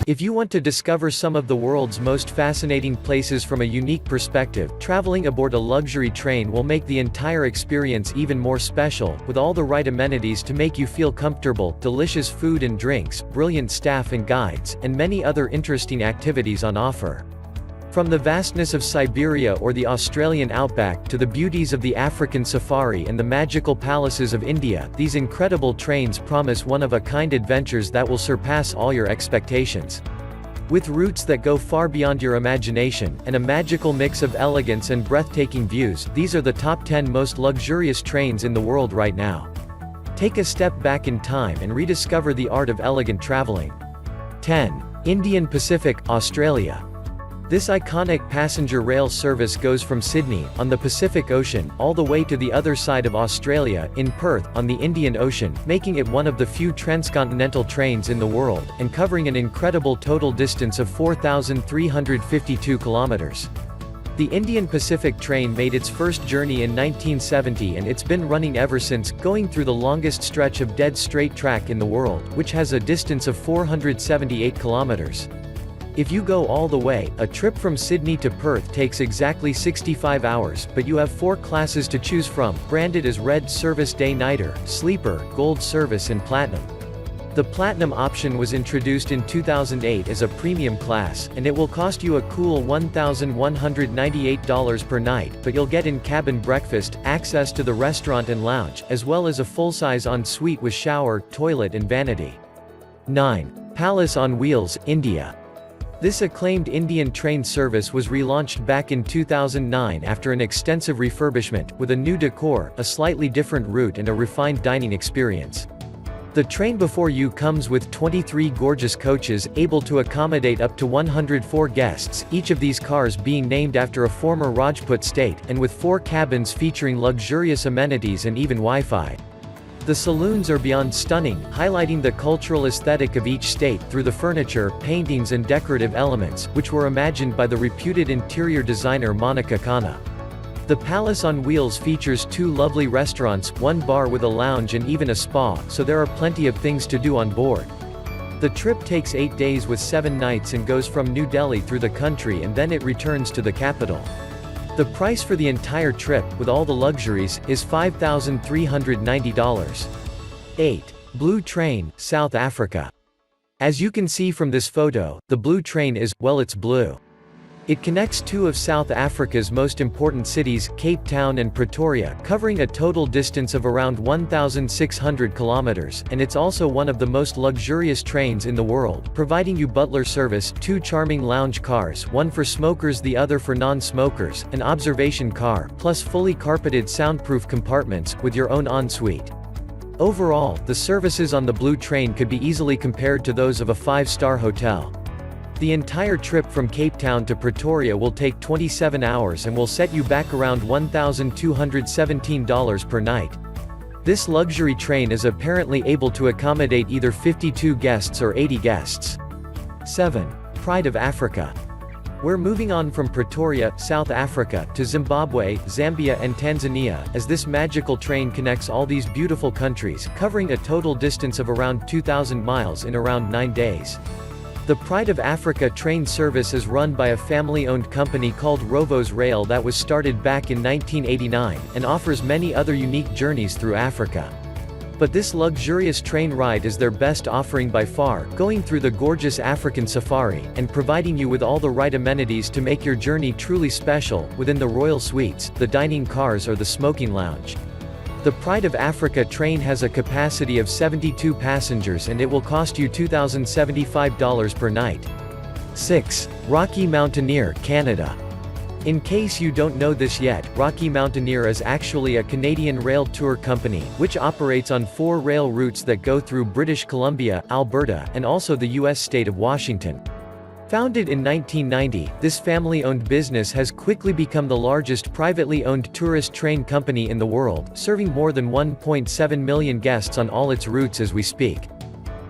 If you want to discover some of the world's most fascinating places from a unique perspective, traveling aboard a luxury train will make the entire experience even more special, with all the right amenities to make you feel comfortable, delicious food and drinks, brilliant staff and guides, and many other interesting activities on offer. From the vastness of Siberia or the Australian outback to the beauties of the African safari and the magical palaces of India, these incredible trains promise one-of-a-kind adventures that will surpass all your expectations. With routes that go far beyond your imagination, and a magical mix of elegance and breathtaking views, these are the top 10 most luxurious trains in the world right now. Take a step back in time and rediscover the art of elegant traveling. 10. Indian Pacific, Australia. This iconic passenger rail service goes from Sydney, on the Pacific Ocean, all the way to the other side of Australia, in Perth, on the Indian Ocean, making it one of the few transcontinental trains in the world, and covering an incredible total distance of 4,352 kilometers. The Indian Pacific train made its first journey in 1970 and it's been running ever since, going through the longest stretch of dead straight track in the world, which has a distance of 478 kilometers. If you go all the way, a trip from Sydney to Perth takes exactly 65 hours, but you have 4 classes to choose from, branded as Red Service Day-Nighter, Sleeper, Gold Service and Platinum. The Platinum option was introduced in 2008 as a premium class, and it will cost you a cool $1,198 per night, but you'll get in-cabin breakfast, access to the restaurant and lounge, as well as a full-size en-suite with shower, toilet and vanity. 9. Palace on Wheels, India. This acclaimed Indian train service was relaunched back in 2009 after an extensive refurbishment, with a new decor, a slightly different route and a refined dining experience. The train before you comes with 23 gorgeous coaches, able to accommodate up to 104 guests, each of these cars being named after a former Rajput state, and with 4 cabins featuring luxurious amenities and even Wi-Fi. The saloons are beyond stunning, highlighting the cultural aesthetic of each state through the furniture, paintings and decorative elements, which were imagined by the reputed interior designer Monica Khanna. The Palace on Wheels features 2 lovely restaurants, 1 bar with a lounge and even a spa, so there are plenty of things to do on board. The trip takes 8 days with 7 nights and goes from New Delhi through the country and then it returns to the capital. The price for the entire trip, with all the luxuries, is $5,390. 8. Blue Train, South Africa. As you can see from this photo, the Blue Train is, well, it's blue. It connects 2 of South Africa's most important cities, Cape Town and Pretoria, covering a total distance of around 1,600 kilometers, and it's also one of the most luxurious trains in the world, providing you butler service, 2 charming lounge cars, one for smokers the other for non-smokers, an observation car, plus fully carpeted soundproof compartments, with your own en-suite. Overall, the services on the Blue Train could be easily compared to those of a 5-star hotel. The entire trip from Cape Town to Pretoria will take 27 hours and will set you back around $1,217 per night. This luxury train is apparently able to accommodate either 52 guests or 80 guests. 7. Pride of Africa. We're moving on from Pretoria, South Africa, to Zimbabwe, Zambia and Tanzania, as this magical train connects all these beautiful countries, covering a total distance of around 2,000 miles in around 9 days. The Pride of Africa train service is run by a family-owned company called Rovos Rail that was started back in 1989, and offers many other unique journeys through Africa. But this luxurious train ride is their best offering by far, going through the gorgeous African safari, and providing you with all the right amenities to make your journey truly special, within the royal suites, the dining cars or the smoking lounge. The Pride of Africa train has a capacity of 72 passengers and it will cost you $2,075 per night. 6. Rocky Mountaineer, Canada. In case you don't know this yet, Rocky Mountaineer is actually a Canadian rail tour company, which operates on 4 rail routes that go through British Columbia, Alberta, and also the U.S. state of Washington. Founded in 1990, this family-owned business has quickly become the largest privately owned tourist train company in the world, serving more than 1.7 million guests on all its routes as we speak.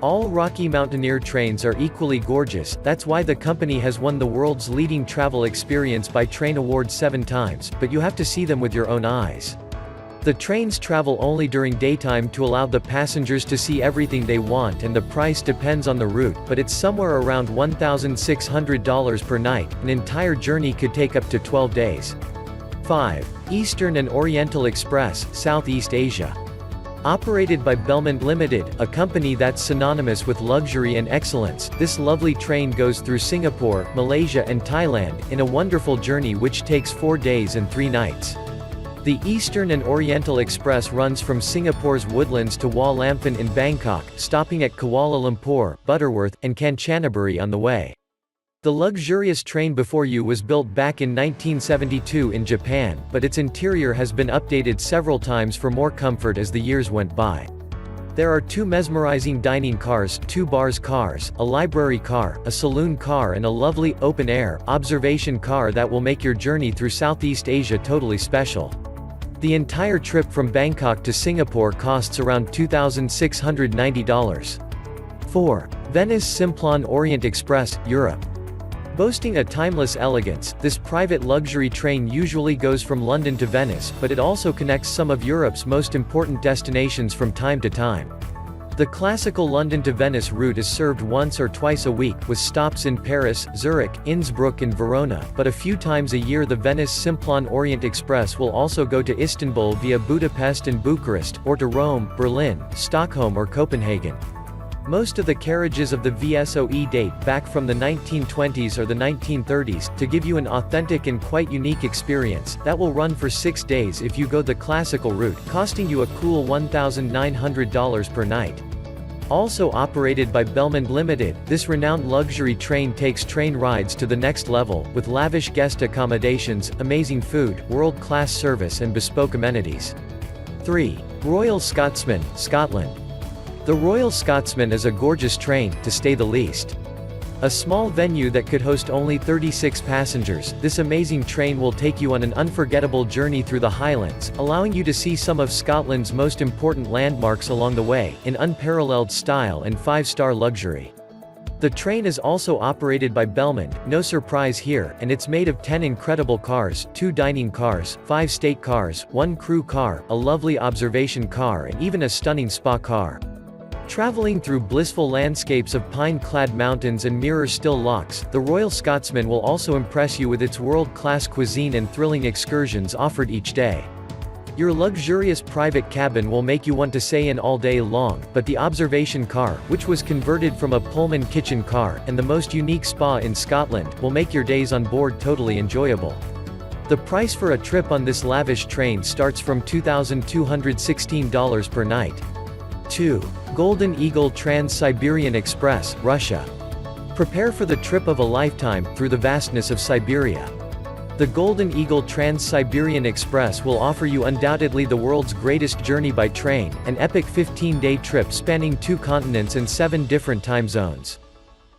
All Rocky Mountaineer trains are equally gorgeous, that's why the company has won the world's leading travel experience by Train Award 7 times, but you have to see them with your own eyes. The trains travel only during daytime to allow the passengers to see everything they want, and the price depends on the route, but it's somewhere around $1,600 per night. An entire journey could take up to 12 days. 5. Eastern and Oriental Express, Southeast Asia. Operated by Belmont Limited, a company that's synonymous with luxury and excellence, this lovely train goes through Singapore, Malaysia and Thailand, in a wonderful journey which takes 4 days and 3 nights. The Eastern and Oriental Express runs from Singapore's Woodlands to Kuala Lumpur in Bangkok, stopping at Kuala Lumpur, Butterworth, and Kanchanaburi on the way. The luxurious train before you was built back in 1972 in Japan, but its interior has been updated several times for more comfort as the years went by. There are 2 mesmerizing dining cars, 2 bars cars, a library car, a saloon car and a lovely, open-air, observation car that will make your journey through Southeast Asia totally special. The entire trip from Bangkok to Singapore costs around $2,690. 4. Venice Simplon Orient Express, Europe. Boasting a timeless elegance, this private luxury train usually goes from London to Venice, but it also connects some of Europe's most important destinations from time to time. The classical London to Venice route is served once or twice a week, with stops in Paris, Zurich, Innsbruck and Verona, but a few times a year the Venice Simplon Orient Express will also go to Istanbul via Budapest and Bucharest, or to Rome, Berlin, Stockholm or Copenhagen. Most of the carriages of the VSOE date back from the 1920s or the 1930s, to give you an authentic and quite unique experience, that will run for 6 days if you go the classical route, costing you a cool $1,900 per night. Also operated by Belmont Limited, this renowned luxury train takes train rides to the next level, with lavish guest accommodations, amazing food, world-class service and bespoke amenities. 3. Royal Scotsman, Scotland. The Royal Scotsman is a gorgeous train, to say the least. A small venue that could host only 36 passengers, this amazing train will take you on an unforgettable journey through the Highlands, allowing you to see some of Scotland's most important landmarks along the way, in unparalleled style and 5-star luxury. The train is also operated by Belmont, no surprise here, and it's made of 10 incredible cars, 2 dining cars, 5 state cars, 1 crew car, a lovely observation car and even a stunning spa car. Traveling through blissful landscapes of pine-clad mountains and mirror-still locks, the Royal Scotsman will also impress you with its world-class cuisine and thrilling excursions offered each day. Your luxurious private cabin will make you want to stay in all day long, but the observation car, which was converted from a Pullman kitchen car, and the most unique spa in Scotland, will make your days on board totally enjoyable. The price for a trip on this lavish train starts from $2,216 per night. 2. Golden Eagle Trans-Siberian Express, Russia. Prepare for the trip of a lifetime, through the vastness of Siberia. The Golden Eagle Trans-Siberian Express will offer you undoubtedly the world's greatest journey by train, an epic 15-day trip spanning 2 continents and 7 different time zones.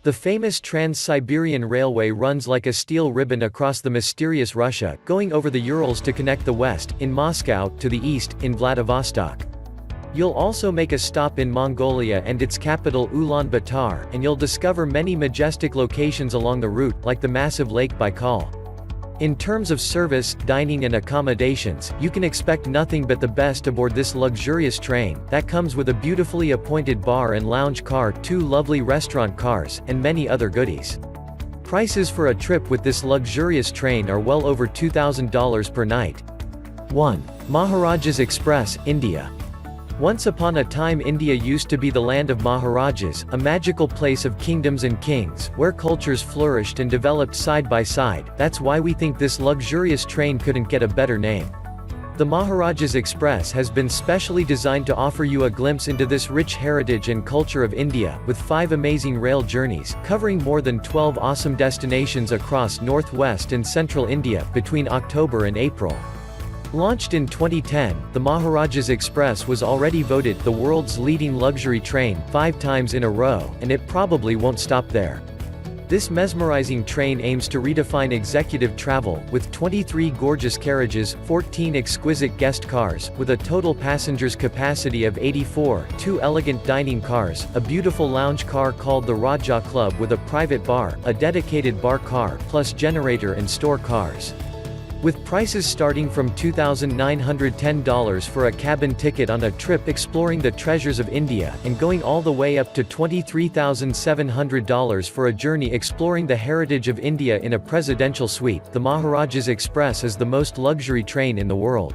The famous Trans-Siberian Railway runs like a steel ribbon across the mysterious Russia, going over the Urals to connect the west, in Moscow, to the east, in Vladivostok. You'll also make a stop in Mongolia and its capital Ulaanbaatar, and you'll discover many majestic locations along the route, like the massive Lake Baikal. In terms of service, dining and accommodations, you can expect nothing but the best aboard this luxurious train, that comes with a beautifully appointed bar and lounge car, 2 lovely restaurant cars, and many other goodies. Prices for a trip with this luxurious train are well over $2,000 per night. 1. Maharajas Express, India. Once upon a time India used to be the land of Maharajas, a magical place of kingdoms and kings, where cultures flourished and developed side by side. That's why we think this luxurious train couldn't get a better name. The Maharajas Express has been specially designed to offer you a glimpse into this rich heritage and culture of India, with 5 amazing rail journeys, covering more than 12 awesome destinations across northwest and central India, between October and April. Launched in 2010, the Maharajas Express was already voted the world's leading luxury train 5 times in a row, and it probably won't stop there. This mesmerizing train aims to redefine executive travel, with 23 gorgeous carriages, 14 exquisite guest cars, with a total passengers capacity of 84, 2 elegant dining cars, a beautiful lounge car called the Raja Club with a private bar, a dedicated bar car, plus generator and store cars. With prices starting from $2,910 for a cabin ticket on a trip exploring the treasures of India, and going all the way up to $23,700 for a journey exploring the heritage of India in a presidential suite, the Maharajas Express is the most luxury train in the world.